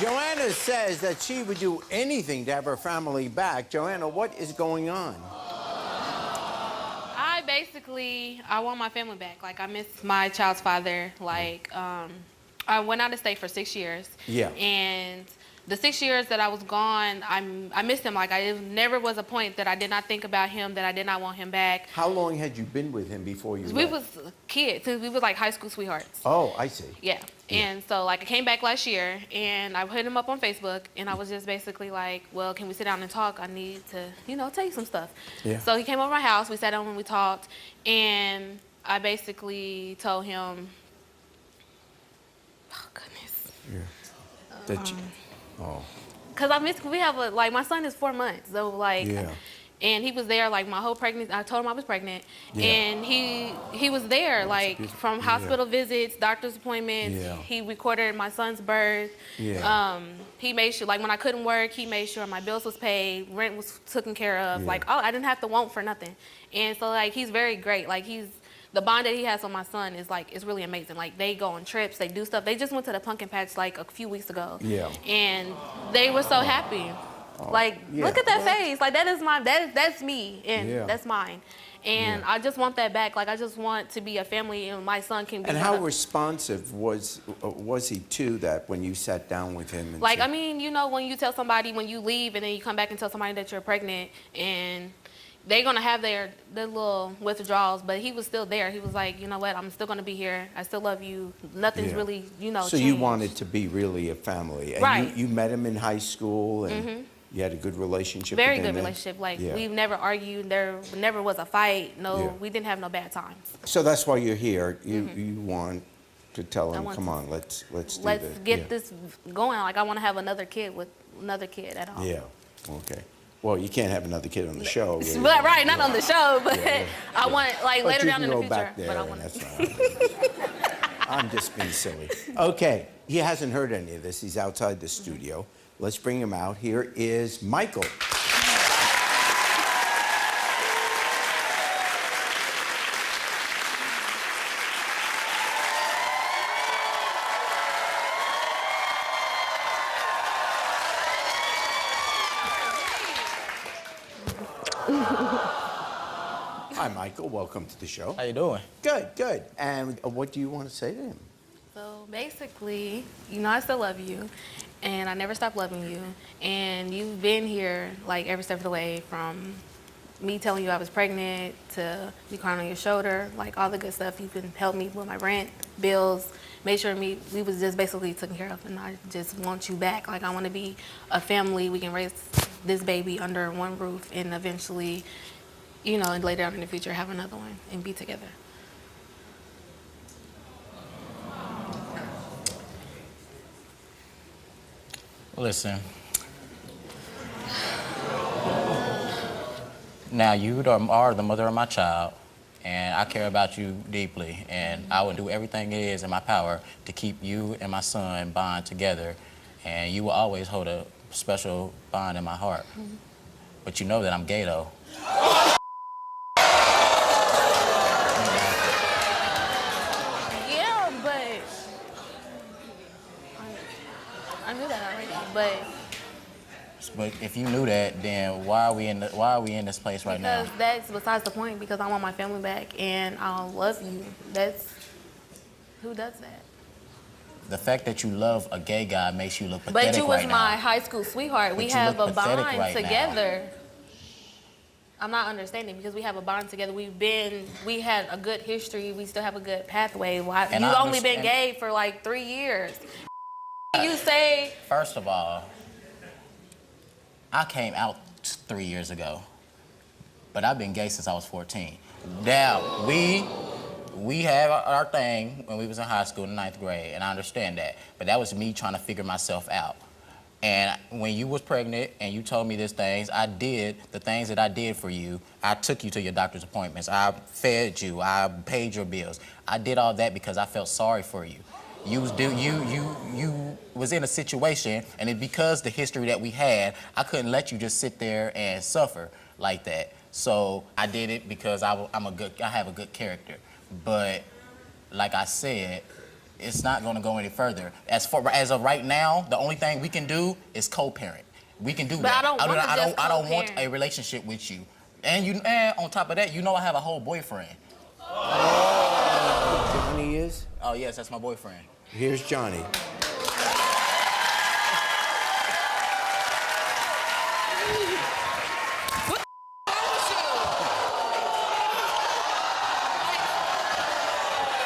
Joanna says that she would do anything to have her family back. Joanna, what is going on? I want my family back. Like, I miss my child's father. Like, I went out of state for 6 years. Yeah. And the 6 years that I was gone, I missed him. Like, I never was a point that I did not think about him, that I did not want him back. How long had you been with him before you We left? was kids. We was like high school sweethearts. Oh, I see. Yeah. And so, like, I came back last year, and I hit him up on Facebook, and I was just basically like, well, can we sit down and talk? I need to, you know, tell you some stuff. Yeah. So he came over my house. We sat down and we talked, and I basically told him, oh, goodness. Yeah. That you, oh. Because we have like, my son is 4 months, so, like, Yeah. and he was there, like, my whole pregnancy. I told him I was pregnant, Yeah. and he was there, like, from hospital visits, doctor's appointments. Yeah. He recorded my son's birth. Yeah. He made sure, like, when I couldn't work, he made sure my bills was paid, rent was taken care of. Yeah. Like, oh, I didn't have to want for nothing. And so, like, he's very great. Like, the bond that he has with my son is, like, it's really amazing. Like, they go on trips, they do stuff. They just went to the pumpkin patch, like, a few weeks ago. Yeah. And they were so happy. Like, yeah. look at that face. Like, that is that's me, and Yeah. that's mine. And I just want that back. Like, I just want to be a family, and my son can be. And how responsive was he to that when you sat down with him? And like, said, I mean, you know, when you tell somebody, when you leave, and then you come back and tell somebody that you're pregnant, and they're gonna have their little withdrawals, but he was still there. He was like, you know what, I'm still gonna be here. I still love you. Nothing's really, you know, so changed. you wanted to be really a family. And right. you met him in high school, and you had a good relationship Very with him. good relationship. Like, yeah. we've never argued. There never was a fight. No, Yeah. we didn't have no bad times. So that's why you're here. You want to tell him, come on, let's do this. Let's get this going. Like, I want to have another kid with another kid at all. Yeah, okay. Well, you can't have another kid on the show. But, right, not on the show, but I want it, like, But later you down can in the go future. back there, But I and want that's fine. I'm just being silly. Okay, he hasn't heard any of this. He's outside the studio. Let's bring him out. Here is Michael. Hi, Michael. Welcome to the show. How you doing? Good, good. And what do you want to say to him? So basically, you know, I still love you, and I never stopped loving you. And you've been here, like, every step of the way, from me telling you I was pregnant to me crying on your shoulder, like, all the good stuff. You can help me with my rent, bills, made sure we was just basically taken care of. And I just want you back. Like, I want to be a family. We can raise this baby under one roof, and eventually, you know, and later on in the future, have another one and be together. Listen. Now, you are the mother of my child, and I care about you deeply, and I will do everything it is in my power to keep you and my son bond together, and you will always hold a special bond in my heart. But you know that I'm gay, though. Yeah, but I knew that already. But if you knew that, then why are we in this place right now? Because that's besides the point. Because I want my family back, and I love you. That's who does that. The fact that you love a gay guy makes you look pathetic right now. But you was my high school sweetheart. We have a bond together. I'm not understanding because we have a bond together. We had a good history. We still have a good pathway. You've only been gay for like 3 years. You say. First of all, I came out 3 years ago, but I've been gay since I was 14. Now, we had our thing when we was in high school in 9th grade, and I understand that. But that was me trying to figure myself out. And when you was pregnant and you told me these things, I did the things that I did for you. I took you to your doctor's appointments. I fed you. I paid your bills. I did all that because I felt sorry for you. You was in a situation, and it, because the history that we had, I couldn't let you just sit there and suffer like that. So I did it because I have a good character. But like I said, it's not going to go any further. As of right now, the only thing we can do is co-parent. We can do But that. I don't want co-parent. a relationship with you. And on top of that, you know I have a whole boyfriend. Johnny is? Oh yes, that's my boyfriend. Here's Johnny.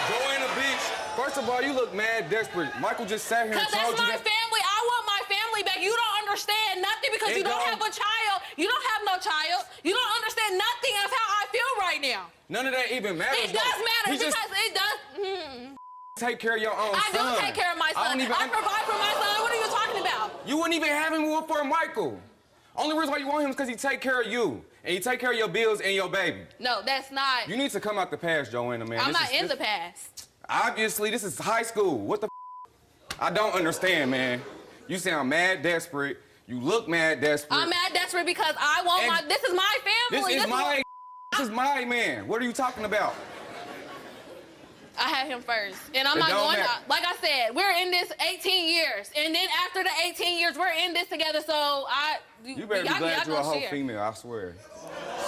Joanna, bitch. First of all, you look mad desperate. Michael just sat here and Because told that's you my that. family. I want my family back. You don't understand nothing because It you don't don't- have a child. You don't have no child. You don't understand nothing of how I feel right now. None of that even matters. It does matter You just because it does. take care of your own I son. do take care of my son. I provide for my son. What are you talking about? You wouldn't even have him for Michael. Only reason why you want him is because he take care of you. And he take care of your bills and your baby. No, that's not. You need to come out the past, Joanna, man. I'm not in the past. Obviously, this is high school. What the I don't understand, man. You sound mad desperate. You look mad desperate. I'm mad desperate because I want And this is my family. This is my man. What are you talking about? I had him first. And I'm It not don't going to, matter. like I said, we're in this 18 years. And then after the 18 years, we're in this together. So You better be y'all glad you're a gonna whole share. female, I swear.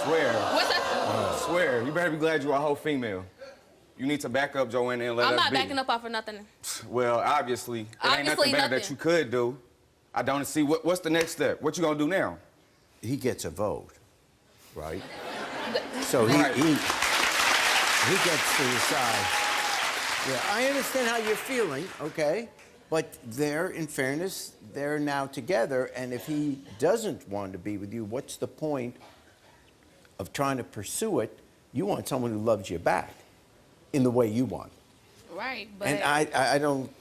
Swear. What's that? I swear. You better be glad you're a whole female. You need to back up Joanna and let I'm us not be. backing up off of nothing. Well, obviously. It ain't Obviously nothing better that nothing. you could do. I don't see what's the next step. What you gonna do now? He gets a vote, right? So he Right. he gets to decide. Yeah, I understand how you're feeling, okay? But they're, in fairness, they're now together, and if he doesn't want to be with you, what's the point of trying to pursue it? You want someone who loves you back in the way you want. Right, but And I don't,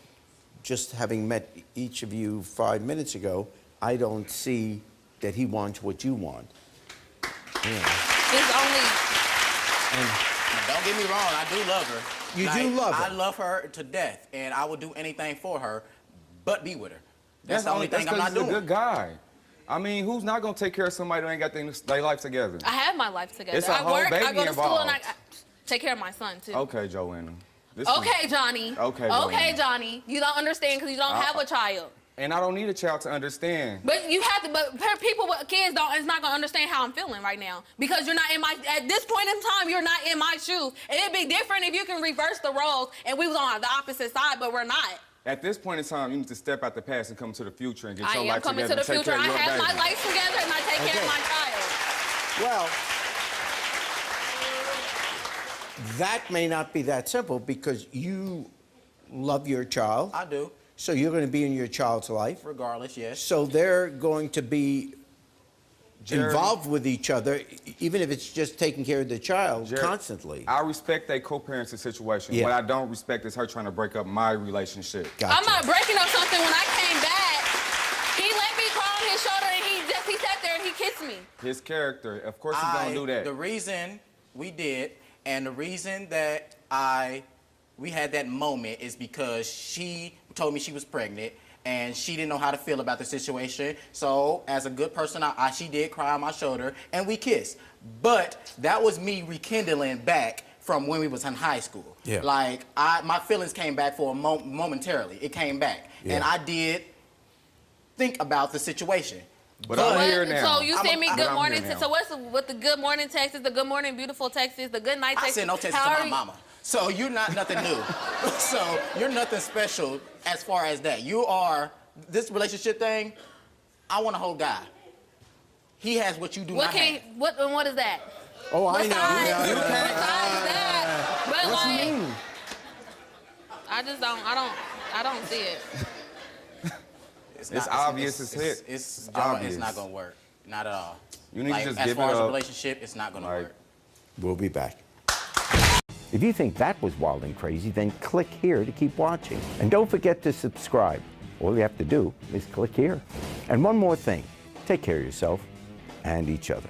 just having met each of you 5 minutes ago, I don't see that he wants what you want. it's only. And Don't get me wrong, I do love her. You do love her. I love her to death, and I would do anything for her, but be with her. That's the only thing I'm not He's a doing. good guy. I mean, who's not gonna take care of somebody who ain't got their life together? I have my life together. It's a I whole work, I baby go to school, and I involved. take care of my son, too. Okay, Joanna. This is- Okay, Johnny. Okay, Okay, Joanna. Johnny. You don't understand because you don't have a child. And I don't need a child to understand. But you have to. But people with kids is not gonna understand how I'm feeling right now because you're not in my. At this point in time, you're not in my shoes, and it'd be different if you can reverse the roles and we was on the opposite side, but we're not. At this point in time, you need to step out the past and come to the future and get I your am life coming together to the and take future. care I of your have my baby. life together and I take care of my child. well, that may not be that simple because you love your child. I do, So you're going to be in your child's life. regardless, yes. So they're going to be Jerry, involved with each other, even if it's just taking care of the child Jerry, constantly. I respect that co-parenting situation. Yeah. What I don't respect is her trying to break up my relationship. Gotcha. I'm not breaking up something. When I came back, he let me crawl on his shoulder and he sat there and he kissed me. His character, of course he's gonna do that. The reason we did, and the reason that we had that moment is because she told me she was pregnant and she didn't know how to feel about the situation. So as a good person, she did cry on my shoulder and we kissed. But that was me rekindling back from when we was in high school. Yeah. Like my feelings came back for momentarily. It came back. Yeah. And I did think about the situation. But I'm here now. So you send me But good I'm morning. here now. So what the good morning text is, the good morning beautiful text is, the good night I text. send no text How to are my you- mama. So you're not nothing new. So you're nothing special as far as that. You are, this relationship thing, I want a whole guy. He has what you do What not can have. what is that? Oh, I know. Besides- Yeah, besides that, but What like, you mean? I don't see it. It's obvious as heck. It's Obvious. not gonna work. Not at all. You need to just as give far it as a up. relationship, it's not gonna Like- work. We'll be back. If you think that was wild and crazy, then click here to keep watching. And don't forget to subscribe. All you have to do is click here. And one more thing, take care of yourself and each other.